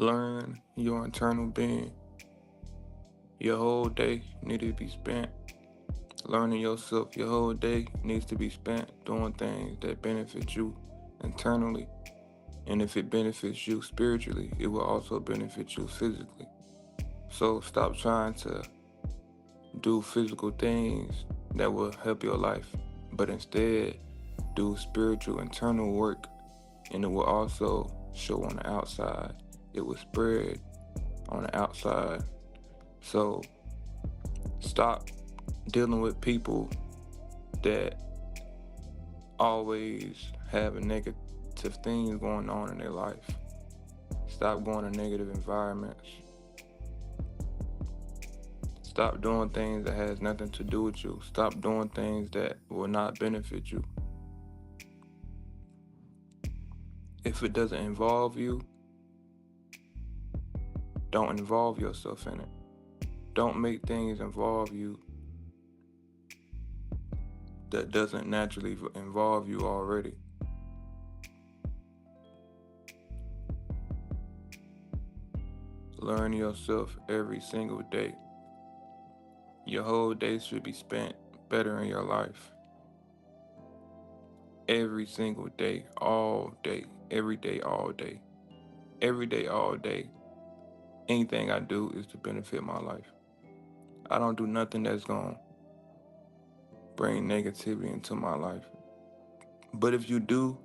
Learn your internal being. Your whole day needs to be spent learning yourself. Your whole day needs to be spent doing things that benefit you internally. And if it benefits you spiritually, it will also benefit you physically. So stop trying to do physical things that will help your life, but instead do spiritual internal work, and it will also show on the outside. It will spread on the outside. So stop dealing with people that always have a negative things going on in their life. Stop going to negative environments. Stop doing things that has nothing to do with you. Stop doing things that will not benefit you. If it doesn't involve you, don't involve yourself in it. Don't make things involve you that doesn't naturally involve you already. Learn yourself every single day. Your whole day should be spent bettering your life. Every single day, all day, every day, all day. Every day, all day. Anything I do is to benefit my life. I don't do nothing that's going to bring negativity into my life. But if you do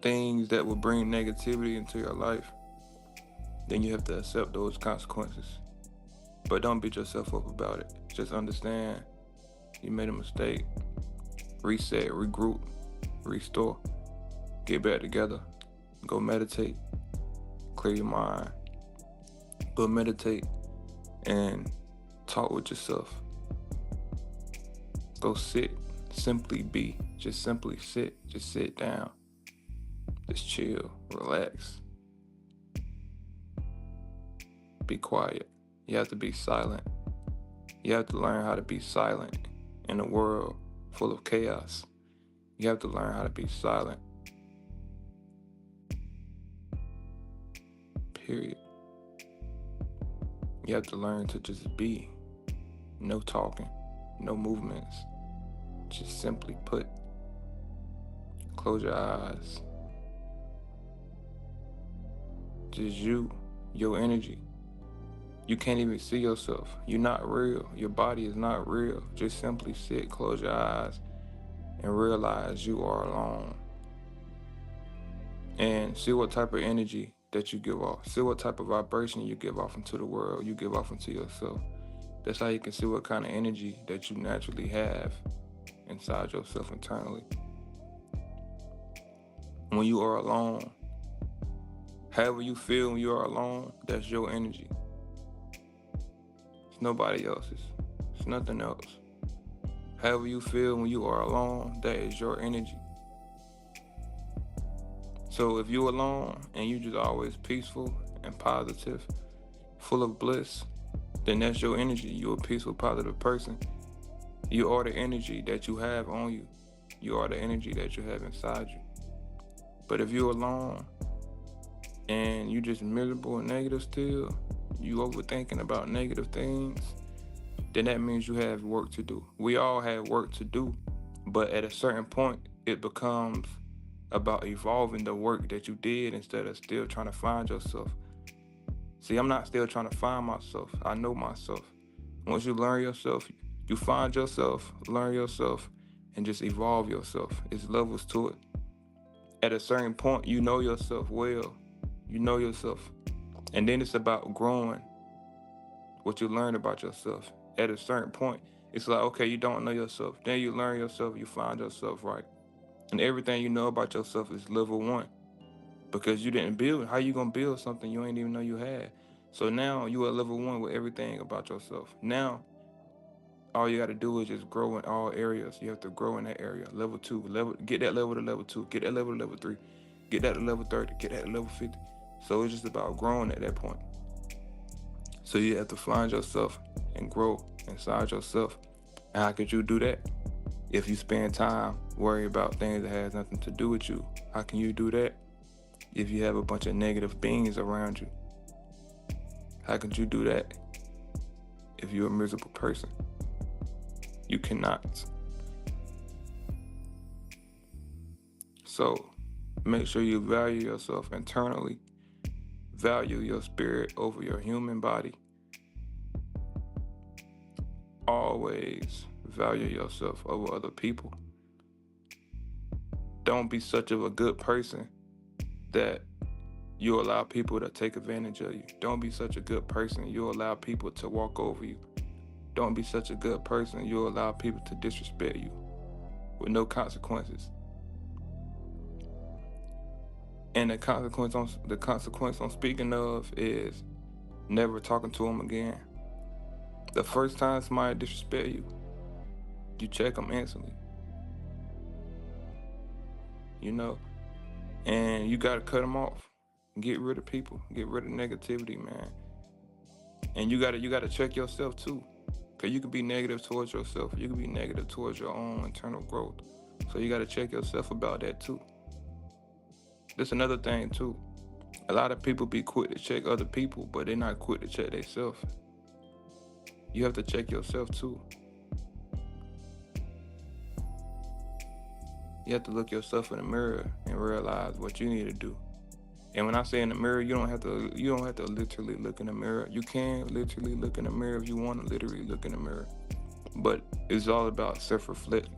things that will bring negativity into your life, then you have to accept those consequences. But don't beat yourself up about it. Just understand you made a mistake. Reset, regroup, restore, get back together, go meditate, clear your mind, go meditate and talk with yourself. Go sit, simply be, just simply sit, just sit down, just chill, relax, be quiet. You have to be silent. You have to learn how to be silent in a world full of chaos. You have to learn how to be silent. Period. You have to learn to just be. No talking, no movements. Just simply put. Close your eyes. Just you, your energy. You can't even see yourself. You're not real. Your body is not real. Just simply sit, close your eyes, and realize you are alone. And see what type of energy that you give off. See what type of vibration you give off into the world, you give off into yourself. That's how you can see what kind of energy that you naturally have inside yourself internally. When you are alone, however you feel when you are alone, that's your energy. It's nobody else's. It's nothing else. However you feel when you are alone, that is your energy. So if you're alone and you just always peaceful and positive, full of bliss, then that's your energy. You're a peaceful, positive person. You are the energy that you have on you. You are the energy that you have inside you. But if you're alone and you just miserable and negative still, you overthinking about negative things, then that means you have work to do. We all have work to do, but at a certain point, it becomes about evolving the work that you did instead of still trying to find yourself. See, I'm not still trying to find myself. I know myself. Once you learn yourself, you find yourself, learn yourself, and just evolve yourself. It's levels to it. At a certain point, you know yourself well. You know yourself. And then it's about growing what you learn about yourself. At a certain point, it's like, okay, you don't know yourself. Then you learn yourself, you find yourself, right? And everything you know about yourself is level one. Because you didn't build. How you gonna build something you ain't even know you had? So now you are level one with everything about yourself. Now all you gotta do is just grow in all areas. You have to grow in that area. Level two, get that level to level two, get that level to level three, get that to level 30, get that to level 50. So it's just about growing at that point. So you have to find yourself and grow inside yourself. And how could you do that? If you spend time worrying about things that has nothing to do with you, how can you do that? if you have a bunch of negative beings around you? How can you do that if you're a miserable person? You cannot. So make sure you value yourself internally, value your spirit over your human body. Always value yourself over other people. Don't be such of a good person that you allow people to take advantage of you. Don't be such a good person you allow people to walk over you. Don't be such a good person you allow people to disrespect you with no consequences. And the consequence I'm speaking of is never talking to them again. The first time somebody disrespect you, you check them instantly, you know, and you gotta cut them off. Get rid of people. Get rid of negativity, man. And you gotta check yourself too, cause you can be negative towards yourself. You can be negative towards your own internal growth. So you gotta check yourself about that too. That's another thing too. A lot of people be quick to check other people, but they're not quick to check themselves. You have to check yourself too. You have to look yourself in the mirror and realize what you need to do. And when I say in the mirror, you don't have to literally look in the mirror. You can literally look in the mirror if you want to literally look in the mirror. But it's all about self-reflection.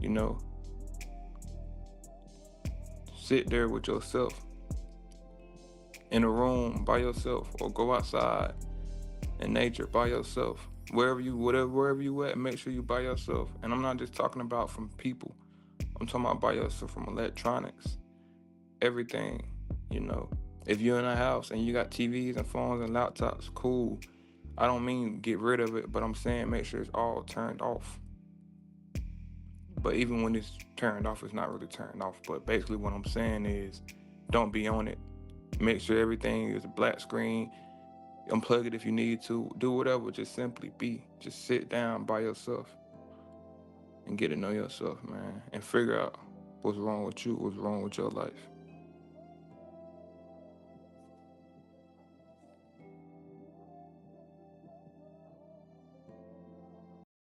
You know, sit there with yourself in a room by yourself, or go outside in nature by yourself. Wherever you at, make sure you by yourself. And I'm not just talking about from people. I'm talking about by yourself from electronics, everything. You know, if you're in a house and you got TVs and phones and laptops, cool. I don't mean get rid of it, but I'm saying make sure it's all turned off. But even when it's turned off, it's not really turned off. But basically, what I'm saying is don't be on it. Make sure everything is a black screen. Unplug it if you need to. Do whatever. Just simply be. Just sit down by yourself and get to know yourself, man. And figure out what's wrong with you, what's wrong with your life.